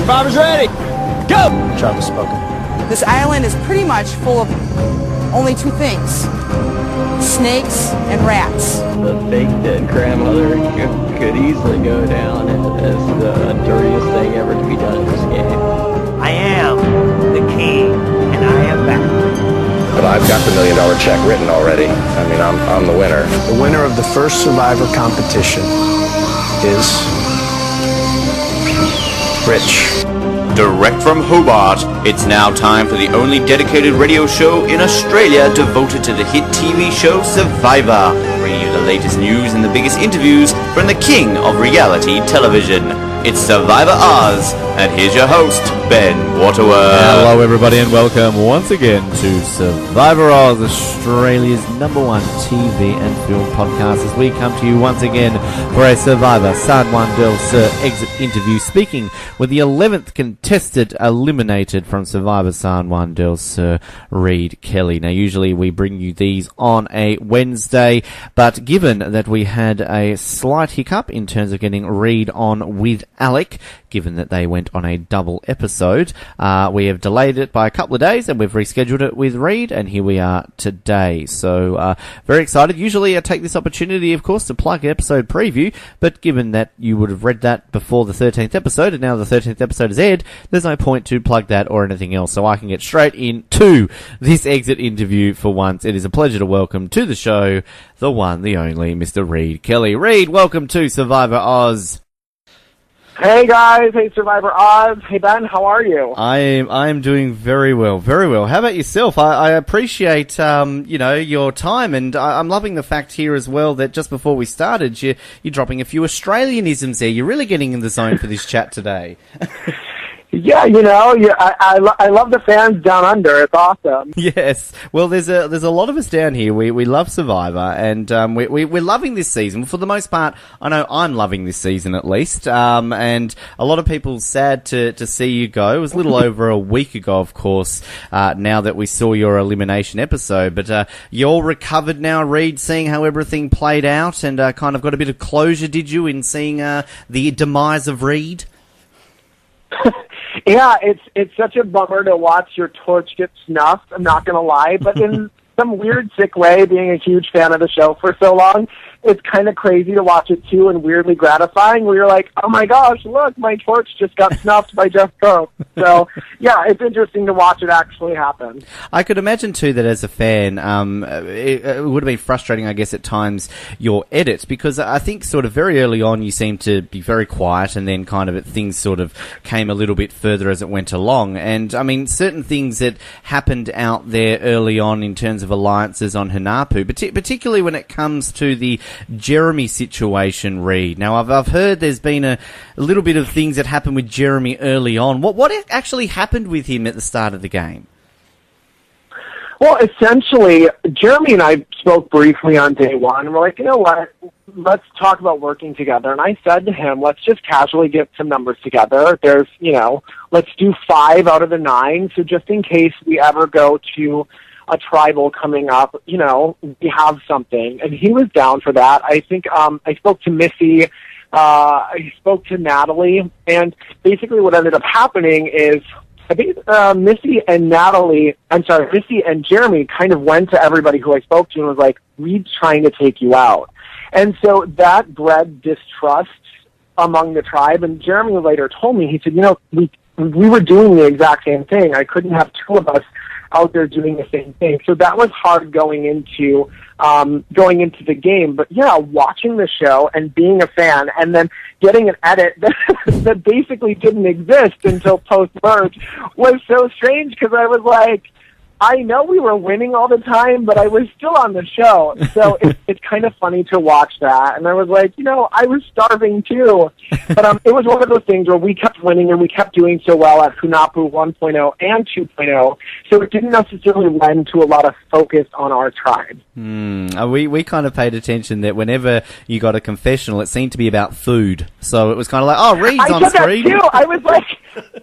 Survivor's ready. Go! Travis spoken. This island is pretty much full of only two things: snakes and rats. The fake dead grandmother could easily go down as the dirtiest thing ever to be done in this game. I am the king, and I am back. But I've got the $1 million check written already. I mean, I'm the winner. The winner of the first Survivor competition is Rich. Direct from Hobart, it's now time for the only dedicated radio show in Australia devoted to the hit TV show Survivor, bringing you the latest news and the biggest interviews from the king of reality television. It's Survivor Oz, and here's your host, Ben Waterworth. Hello everybody and welcome once again to Survivor Oz, Australia's #1 TV and film podcast, as we come to you once again for a Survivor Juan Del Sur exit interview, speaking with the 11th contestant eliminated from Survivor Juan Del Sur, Reid Kelly. Now usually we bring you these on a Wednesday, but given that we had a slight hiccup in terms of getting Reid on with Alec, given that they went on a double episode, we have delayed it by a couple of days and we've rescheduled it with Reid, and here we are today. So very excited. Usually I take this opportunity, of course, to plug episode preview, but given that you would have read that before the 13th episode and now the 13th episode is aired, there's no point to plug that or anything else, so I can get straight into this exit interview for once. It is a pleasure to welcome to the show the one, the only, Mr. Reid Kelly. Reid, welcome to Survivor Oz. Hey guys, hey Survivor Oz, hey Ben, how are you? I am doing very well, very well. How about yourself? I appreciate your time, and I'm loving the fact here as well that just before we started, you're dropping a few Australianisms there. You're really getting in the zone for this chat today. Yeah, I love the fans down under. It's awesome. Yes. Well, there's a lot of us down here. We love Survivor, and we're loving this season. For the most part, I know I'm loving this season at least. And a lot of people sad to see you go. It was a little over a week ago, of course, now that we saw your elimination episode. But you all recovered now, Reid, seeing how everything played out, and kind of got a bit of closure, did you, in seeing the demise of Reid? Yeah, it's such a bummer to watch your torch get snuffed, I'm not going to lie, but in some weird, sick way, being a huge fan of the show for so long, it's kind of crazy to watch it too, and weirdly gratifying, where you're like, oh my gosh, look, my torch just got snuffed by Jeff Cope. So, yeah, it's interesting to watch it actually happen. I could imagine too that as a fan, it would have been frustrating, I guess, at times, your edits, because I think sort of very early on you seemed to be very quiet, and then kind of things sort of came a little bit further as it went along. And, I mean, certain things that happened out there early on in terms of alliances on Hanapu, particularly when it comes to the Jeremy situation, Reid. Now, I've heard there's been a little bit of things that happened with Jeremy early on. What actually happened with him at the start of the game? Well, essentially, Jeremy and I spoke briefly on day one, and we're like, you know what, let's talk about working together. And I said to him, let's just casually get some numbers together. There's, let's do 5 out of the 9, so just in case we ever go to a tribal coming up, we have something. And he was down for that. I think I spoke to Missy, I spoke to Natalie, and basically what ended up happening is I think Missy and Jeremy kind of went to everybody who I spoke to and was like, Reid's trying to take you out. And so that bred distrust among the tribe, and Jeremy later told me, he said, we were doing the exact same thing. I couldn't have 2 of us out there doing the same thing. So that was hard going into the game. But yeah, watching the show and being a fan and then getting an edit that basically didn't exist until post-merge was so strange, because I was like, I know we were winning all the time, but I was still on the show. So it's kind of funny to watch that. And I was like, I was starving too. But it was one of those things where we kept winning and we kept doing so well at Hunapu 1.0 and 2.0. So it didn't necessarily lend to a lot of focus on our tribe. We kind of paid attention that whenever you got a confessional, it seemed to be about food. So it was kind of like, oh, Reid's on screen. I said that too. I was like,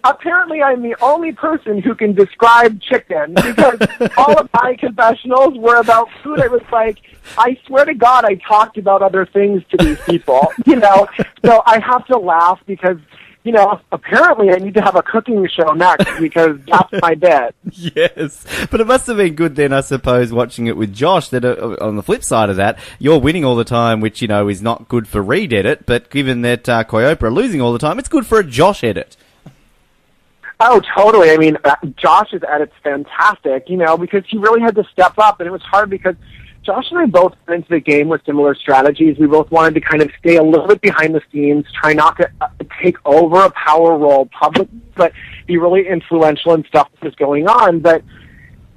apparently I'm the only person who can describe chicken, because all of my confessionals were about food. I was like, I swear to God, I talked about other things to these people, So I have to laugh because apparently I need to have a cooking show next because that's my bit. Yes, but it must have been good then, I suppose, watching it with Josh, that on the flip side of that, you're winning all the time, which, is not good for Reed edit, but given that Coyopa are losing all the time, it's good for a Josh edit. Oh, totally. I mean, Josh's edit's fantastic, because he really had to step up, and it was hard because Josh and I both went into the game with similar strategies. We both wanted to kind of stay a little bit behind the scenes, try not to take over a power role publicly, but be really influential in stuff that was going on. But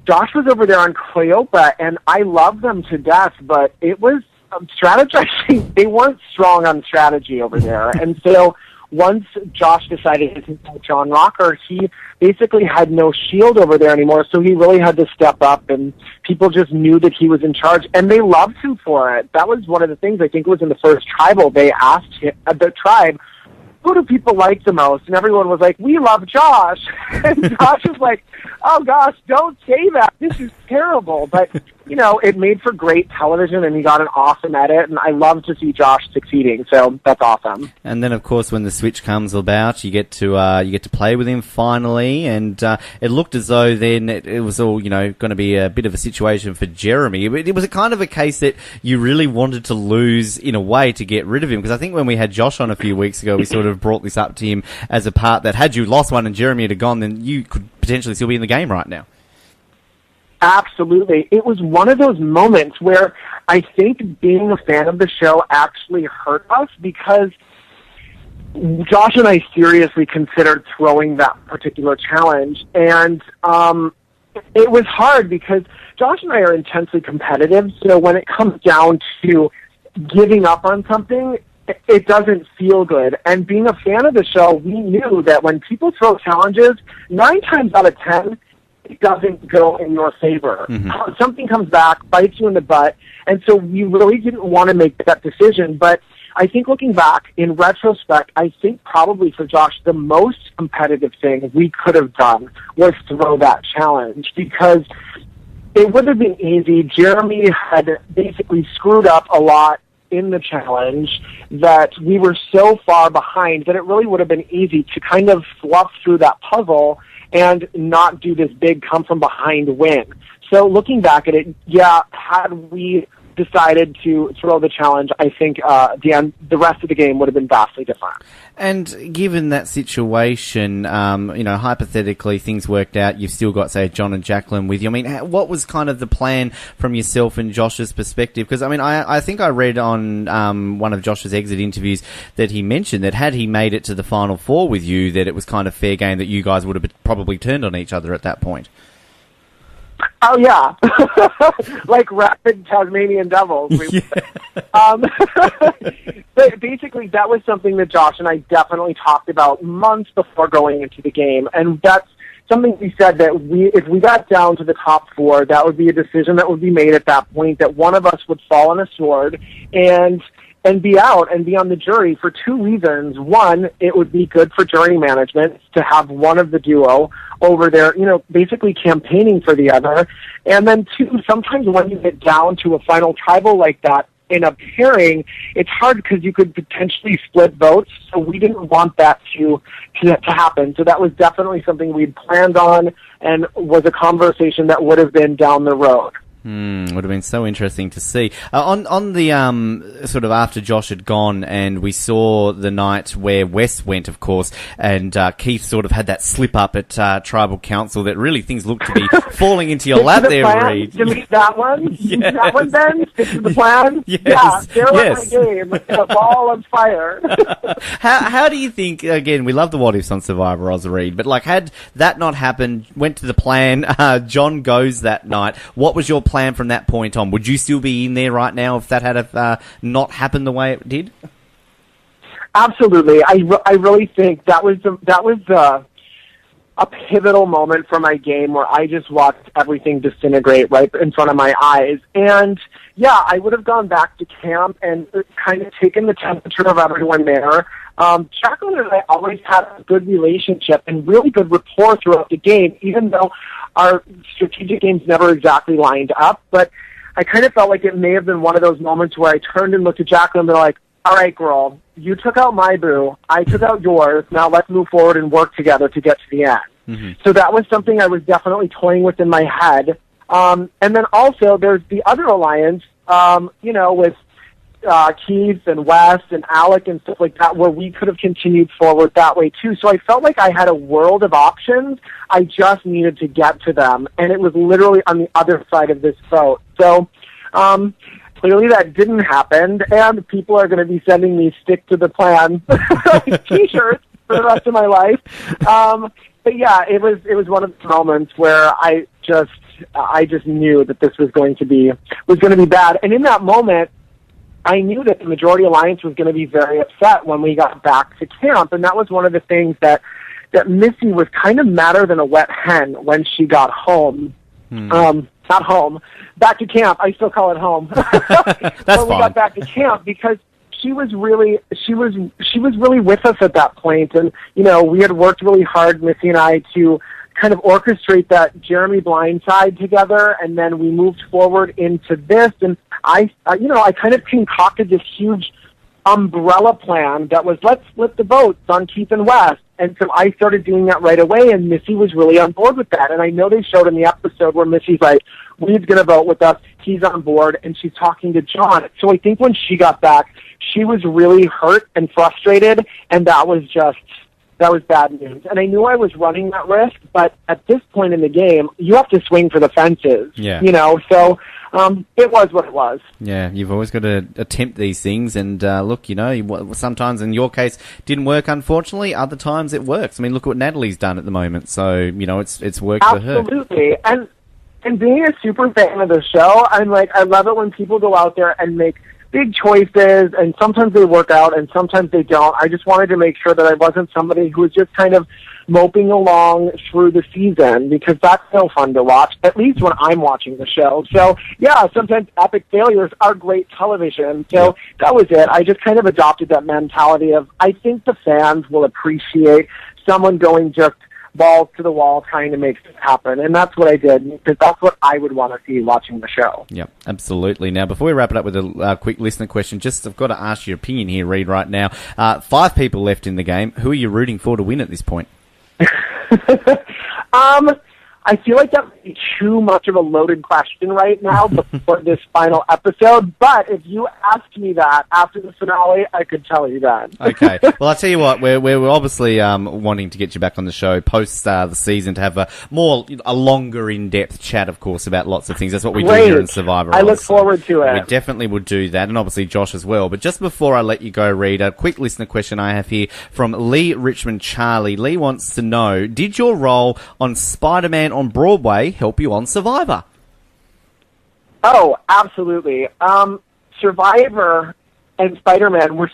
Josh was over there on Cleopa, and I love them to death, but it was strategizing. They weren't strong on strategy over there. And so once Josh decided to take John Rocker, he basically had no shield over there anymore, so he really had to step up, and people just knew that he was in charge, and they loved him for it. That was one of the things, I think it was in the first tribal, they asked the tribe, who do people like the most? And everyone was like, we love Josh. And Josh was like, oh gosh, don't say that. This is terrible. But, it made for great television, and he got an awesome edit, and I love to see Josh succeeding, so that's awesome. And then, of course, when the switch comes about, you get to play with him finally, and it looked as though then it was all, going to be a bit of a situation for Jeremy. It was a kind of a case that you really wanted to lose in a way to get rid of him, because I think when we had Josh on a few weeks ago, we sort of brought this up to him as a part that had you lost one and Jeremy had gone, then you could potentially still be in the game right now. Absolutely. It was one of those moments where I think being a fan of the show actually hurt us, because Josh and I seriously considered throwing that particular challenge. And it was hard because Josh and I are intensely competitive, so when it comes down to giving up on something, it doesn't feel good. And being a fan of the show, we knew that when people throw challenges, 9 times out of 10, it doesn't go in your favor. Mm-hmm. Something comes back, bites you in the butt, and so we really didn't want to make that decision. But I think looking back, in retrospect, I think probably for Josh, the most competitive thing we could have done was throw that challenge, because it would have been easy. Jeremy had basically screwed up a lot in the challenge that we were so far behind that it really would have been easy to kind of fluff through that puzzle and not do this big come-from-behind win. So looking back at it, had we decided to throw the challenge, I think the rest of the game would have been vastly different. And given that situation, hypothetically, things worked out, you've still got, say, John and Jacqueline with you. I mean, what was kind of the plan from yourself and Josh's perspective? Because, I think I read on one of Josh's exit interviews that he mentioned that had he made it to the Final Four with you, that it was kind of fair game that you guys would have probably turned on each other at that point. Oh, yeah. Like rapid Tasmanian devils. But basically, that was something that Josh and I definitely talked about months before going into the game. And that's something we said that if we got down to the top 4, that would be a decision that would be made at that point, that one of us would fall on a sword and be out and be on the jury for 2 reasons. One, it would be good for jury management to have one of the duo over there, basically campaigning for the other. And then 2, sometimes when you get down to a final tribal like that in a pairing, it's hard because you could potentially split votes. So we didn't want that to happen. So that was definitely something we'd planned on and was a conversation that would have been down the road. Would have been so interesting to see. On the sort of after Josh had gone and we saw the night where Wes went, of course, and Keith sort of had that slip up at Tribal Council that really things looked to be falling into your lap there, Reed. Did you meet that one? Yes. That one then? Stick to the plan? Yes. Yeah, there was my game. A ball of fire. How do you think, again, we love the what ifs on Survivor Oz, Reed, but had that not happened, went to the plan, John goes that night, what was your plan from that point on? Would you still be in there right now if that had not happened the way it did? Absolutely. I really think that was a pivotal moment for my game where I just watched everything disintegrate right in front of my eyes. And I would have gone back to camp and kind of taken the temperature of everyone there. Jacqueline and I always had a good relationship and really good rapport throughout the game, even though our strategic games never exactly lined up. But I kind of felt like it may have been one of those moments where I turned and looked at Jacqueline and they're like, all right, girl, you took out my boo, I took out yours, now let's move forward and work together to get to the end. Mm-hmm. So that was something I was definitely toying with in my head. And then also there's the other alliance, with Keith and Wes and Alec and stuff like that, where we could have continued forward that way too. So I felt like I had a world of options. I just needed to get to them, and it was literally on the other side of this boat. So clearly that didn't happen, and people are going to be sending me stick to the plan T-shirts for the rest of my life. But yeah, it was one of the moments where I just knew that this was going to be bad. And in that moment, I knew that the Majority Alliance was going to be very upset when we got back to camp, and that was one of the things that Missy was kind of madder than a wet hen when she got home. Not home, back to camp. I still call it home. That's when we got back to camp, because she was really with us at that point, and we had worked really hard, Missy and I, to kind of orchestrate that Jeremy blindside together, and then we moved forward into this, and I kind of concocted this huge umbrella plan that was, let's flip the boats on Keith and Wes. And so I started doing that right away, and Missy was really on board with that. And I know they showed in the episode where Missy's like, Weed's going to vote with us, he's on board, and she's talking to John. So I think when she got back, she was really hurt and frustrated, and that was bad news. And I knew I was running that risk, but at this point in the game, you have to swing for the fences. Yeah. So it was what it was. Yeah, you've always got to attempt these things, and look, sometimes in your case didn't work, unfortunately. Other times it works. I mean, look at what Natalie's done at the moment. So it's worked for her. Absolutely, and being a super fan of the show, I love it when people go out there and make big choices, and sometimes they work out and sometimes they don't. I just wanted to make sure that I wasn't somebody who was just kind of moping along through the season, because that's no fun to watch, at least when I'm watching the show. So, yeah, sometimes epic failures are great television. So that was it. I just kind of adopted that mentality of, I think the fans will appreciate someone going just balls to the wall trying to make this happen. And that's what I did, because that's what I would want to see watching the show. Yeah, absolutely. Now, before we wrap it up with a quick listener question, I've got to ask your opinion here, Reed, right now. 5 people left in the game. Who are you rooting for to win at this point? I feel like that would be too much of a loaded question right now before this final episode, but if you asked me that after the finale, I could tell you that. Okay. Well, I'll tell you what, we're obviously wanting to get you back on the show post the season to have a longer in-depth chat, of course, about lots of things. That's what we do here in Survivor. I look forward to it. We definitely would do that, and obviously Josh as well. But just before I let you go, Reed, a quick listener question I have here from Lee Richmond Charlie. Lee wants to know, did your role on Spiderman on Broadway help you on Survivor? Oh, absolutely. Survivor and Spiderman were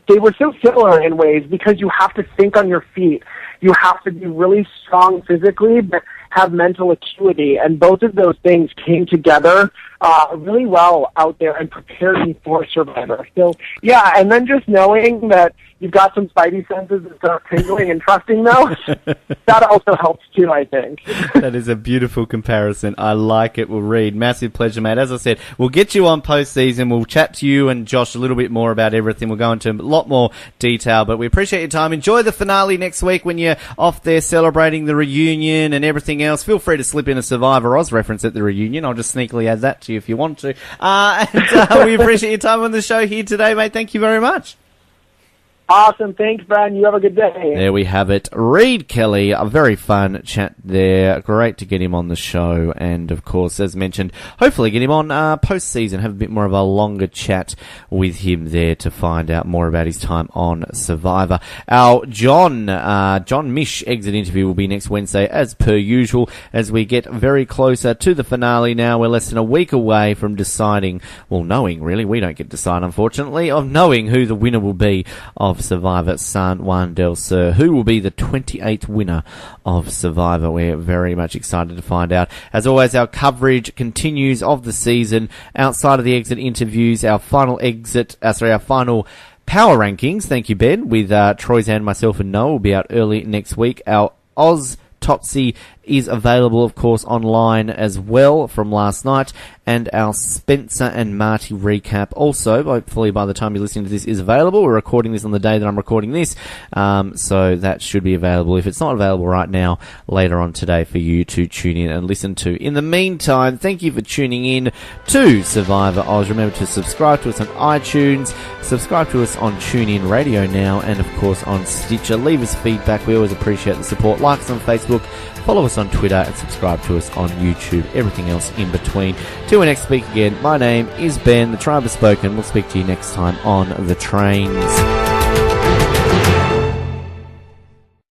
so similar in ways, because you have to think on your feet. You have to be really strong physically, but have mental acuity, and both of those things came together really well out there and prepared me for Survivor. So, yeah, and then just knowing that you've got some spidey senses that start tingling and trusting those, that also helps too, I think. That is a beautiful comparison. I like it. Well, Reed, massive pleasure, mate. As I said, we'll get you on postseason. We'll chat to you and Josh a little bit more about everything. We'll go into a lot more detail, but we appreciate your time. Enjoy the finale next week when you're off there celebrating the reunion and everything else. Feel free to slip in a Survivor Oz reference at the reunion. I'll just sneakily add that to you if you want to. We appreciate your time on the show here today, mate. Thank you very much. Awesome. Thanks, Brian. You have a good day. There we have it. Reed Kelly, a very fun chat there. Great to get him on the show. And, of course, as mentioned, hopefully get him on post-season, have a bit more of a longer chat with him there to find out more about his time on Survivor. Our John Mish exit interview will be next Wednesday, as per usual, as we get very closer to the finale now. We're less than a week away from deciding, knowing, really, we don't get to decide, unfortunately, of knowing who the winner will be of Survivor, San Juan Del Sur. Who will be the 28th winner of Survivor? We're very much excited to find out. As always, our coverage continues of the season. Outside of the exit interviews, our final power rankings, thank you, Ben, with Troy's and myself and Noah will be out early next week. Our Oz Totsi is available, of course, online as well from last night. And our Spencer and Marty recap also, hopefully by the time you're listening to this, is available. We're recording this on the day that I'm recording this, so that should be available. If it's not available right now, later on today for you to tune in and listen to. In the meantime, thank you for tuning in to Survivor Oz. Remember to subscribe to us on iTunes, subscribe to us on TuneIn Radio now, and of course on Stitcher. Leave us feedback. We always appreciate the support. Like us on Facebook, follow us on Twitter, and subscribe to us on YouTube. Everything else in between. Till we next speak again, my name is Ben, the Tribe has spoken. We'll speak to you next time on The Trains.